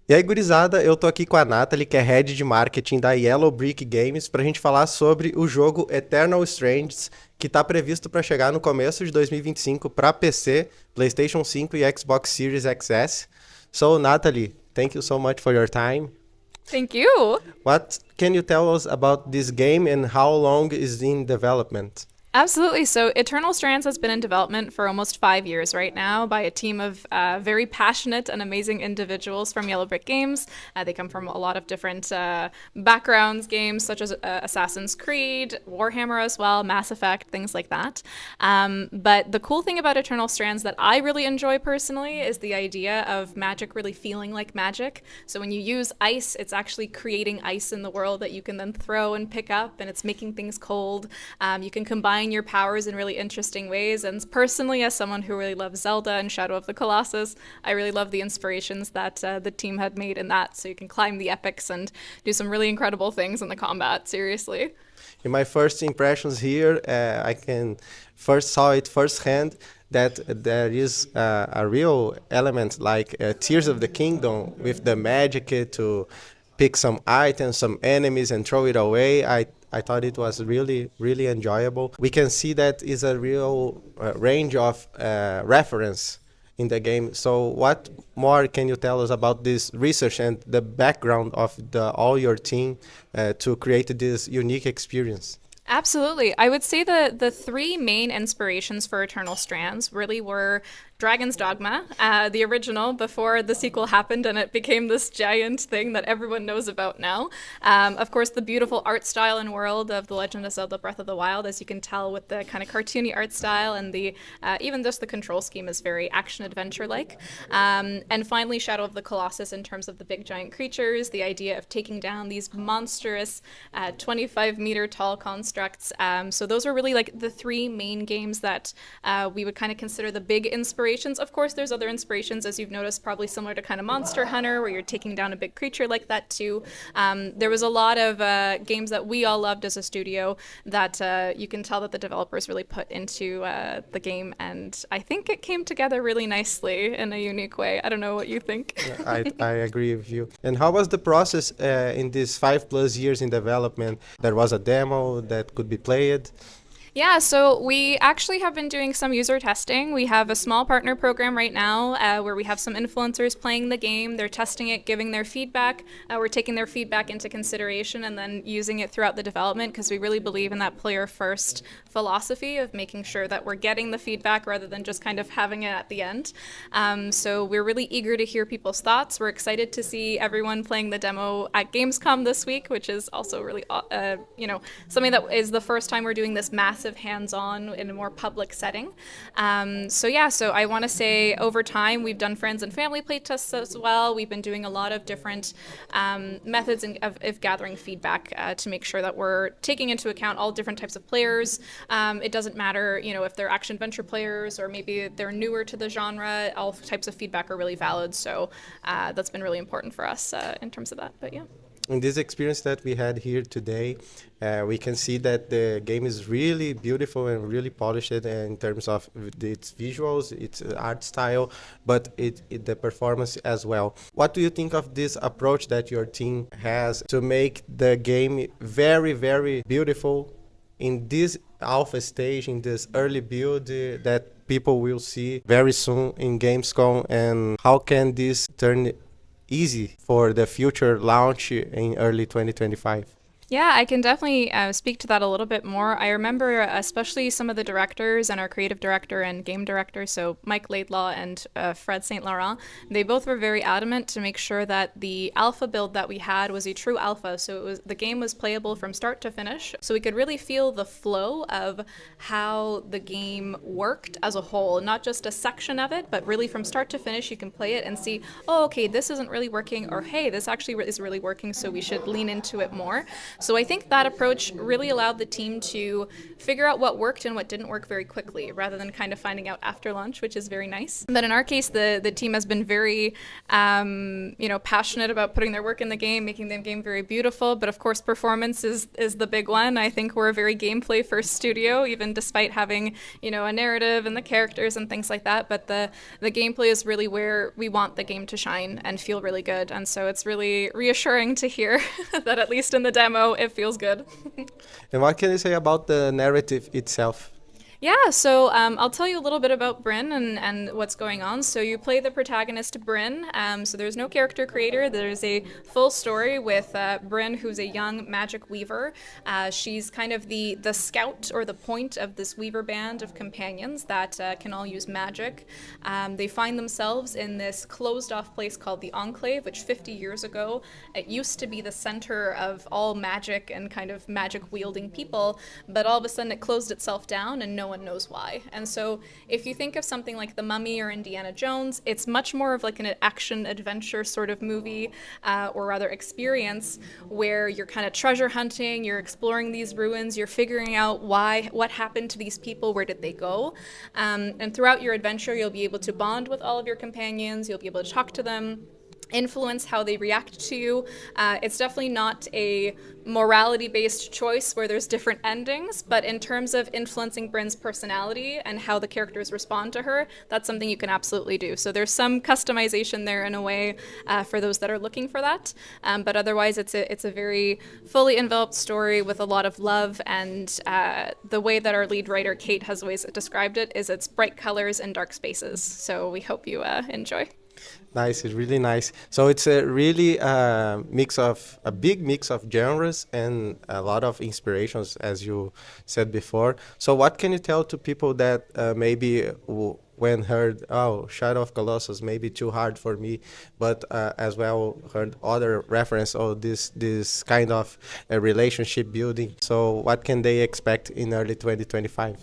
E aí, gurizada, eu tô aqui com a Natalie, que é Head de Marketing da Yellow Brick Games, pra gente falar sobre o jogo Eternal Strands, que tá previsto para chegar no começo de 2025 para PC, PlayStation 5 e Xbox Series XS. So, Natalie, thank you so much for your time. Thank you. What can you tell us about this game and how long is in development? Absolutely. So, Eternal Strands has been in development for almost 5 years right now by a team of very passionate and amazing individuals from Yellow Brick Games. They come from a lot of different backgrounds, games such as Assassin's Creed, Warhammer as well, Mass Effect, things like that. But the cool thing about Eternal Strands that I really enjoy personally is the idea of magic really feeling like magic. So, when you use ice, it's actually creating ice in the world that you can then throw and pick up, and it's making things cold. You can combine your powers in really interesting ways. And personally, as someone who really loves Zelda and Shadow of the Colossus, I really love the inspirations that the team had made in that. So you can climb the epics and do some really incredible things in the combat, seriously. In my first impressions here, I can first saw it firsthand that there is a real element like Tears of the Kingdom with the magic to pick some items, some enemies, and throw it away. I thought it was really enjoyable. We can see that is a real range of reference in the game. So, what more can you tell us about this research and the background of all your team to create this unique experience? Absolutely. I would say the three main inspirations for Eternal Strands really were Dragon's Dogma, the original, before the sequel happened and it became this giant thing that everyone knows about now. Of course, the beautiful art style and world of The Legend of Zelda Breath of the Wild, as you can tell with the kind of cartoony art style, and the even just the control scheme is very action adventure like. And finally, Shadow of the Colossus in terms of the big giant creatures, the idea of taking down these monstrous 25-meter tall constructs. So those are really like the three main games that we would kind of consider the big inspirations. Of course, there's other inspirations, as you've noticed, probably similar to kind of Monster Hunter, where you're taking down a big creature like that too. There was a lot of games that we all loved as a studio that you can tell that the developers really put into the game, and I think it came together really nicely in a unique way. I don't know what you think. I agree with you. And how was the process in these 5+ years in development? There was a demo that could be played. Yeah, so we actually have been doing some user testing. We have a small partner program right now where we have some influencers playing the game. They're testing it, giving their feedback. We're taking their feedback into consideration and then using it throughout the development because we really believe in that player first philosophy of making sure that we're getting the feedback rather than just kind of having it at the end. So we're really eager to hear people's thoughts. We're excited to see everyone playing the demo at Gamescom this week, which is also really, something that is the first time we're doing this massive hands-on in a more public setting. So I want to say over time we've done friends and family playtests as well. We've been doing a lot of different methods of gathering feedback to make sure that we're taking into account all different types of players. It doesn't matter, if they're action adventure players or maybe they're newer to the genre. All types of feedback are really valid. So that's been really important for us in terms of that. But yeah. In this experience that we had here today, we can see that the game is really beautiful and really polished in terms of its visuals, its art style, but the performance as well. What do you think of this approach that your team has to make the game very beautiful in this alpha stage, in this early build that people will see very soon in Gamescom, and how can this turn easy for the future launch in early 2025? Yeah, I can definitely speak to that a little bit more. I remember especially some of the directors and our creative director and game director, so Mike Laidlaw and Fred St-Laurent, they both were very adamant to make sure that the alpha build that we had was a true alpha. So the game was playable from start to finish. So we could really feel the flow of how the game worked as a whole, not just a section of it, but really from start to finish, you can play it and see, oh, okay, this isn't really working, or hey, this actually is really working, so we should lean into it more. So I think that approach really allowed the team to figure out what worked and what didn't work very quickly, rather than kind of finding out after lunch, which is very nice. But in our case, the team has been very, passionate about putting their work in the game, making the game very beautiful. But of course, performance is the big one. I think we're a very gameplay first studio, even despite having, a narrative and the characters and things like that. But the gameplay is really where we want the game to shine and feel really good. And so it's really reassuring to hear that at least in the demo, it feels good. And what can you say about the narrative itself? Yeah, so I'll tell you a little bit about Bryn and what's going on. So you play the protagonist Bryn. So there's no character creator. There's a full story with Bryn, who's a young magic weaver. She's kind of the scout or the point of this weaver band of companions that can all use magic. They find themselves in this closed off place called the Enclave, which 50 years ago, it used to be the center of all magic and kind of magic wielding people, but all of a sudden it closed itself down and no one knows why. And so if you think of something like The Mummy or Indiana Jones, it's much more of like an action adventure sort of movie, or rather experience, where you're kind of treasure hunting, you're exploring these ruins, you're figuring out what happened to these people, where did they go, and throughout your adventure you'll be able to bond with all of your companions, you'll be able to talk to them, influence how they react to you. It's definitely not a morality-based choice where there's different endings, but in terms of influencing Bryn's personality and how the characters respond to her, that's something you can absolutely do. So there's some customization there in a way for those that are looking for that, but otherwise it's a very fully enveloped story with a lot of love, and the way that our lead writer Kate has always described it is it's bright colors and dark spaces. So we hope you enjoy. Nice, it's really nice. So it's a really a big mix of genres and a lot of inspirations, as you said before. So what can you tell to people that maybe when heard, oh, Shadow of Colossus, maybe too hard for me, but as well heard other reference, oh, this kind of relationship building. So what can they expect in early 2025?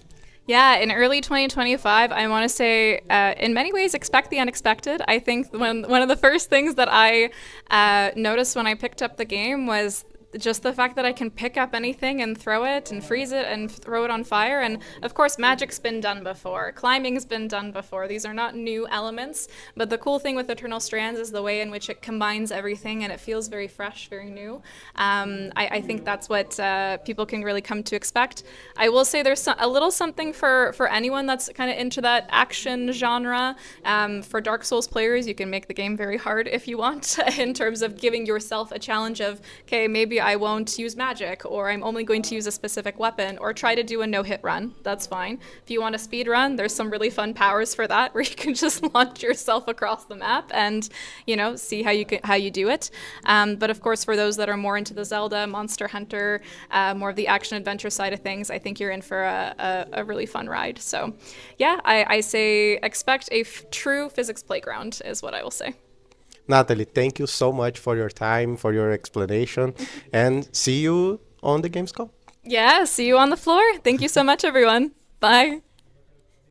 Yeah, in early 2025, I want to say, in many ways, expect the unexpected. I think one of the first things that I noticed when I picked up the game was just the fact that I can pick up anything and throw it and freeze it and throw it on fire. And of course, magic's been done before. Climbing's been done before. These are not new elements. But the cool thing with Eternal Strands is the way in which it combines everything and it feels very fresh, very new. I think that's what people can really come to expect. I will say there's a little something for anyone that's kind of into that action genre. For Dark Souls players, you can make the game very hard if you want in terms of giving yourself a challenge of, okay, maybe I won't use magic, or I'm only going to use a specific weapon, or try to do a no-hit run. That's fine. If you want a speed run, there's some really fun powers for that, where you can just launch yourself across the map and, see how you do it. But of course, for those that are more into the Zelda, Monster Hunter, more of the action adventure side of things, I think you're in for a really fun ride. So, yeah, I say expect a true physics playground is what I will say. Natalie, thank you so much for your time, for your explanation, and see you on the gamescom. Yeah, see you on the floor. Thank you so much, everyone. Bye.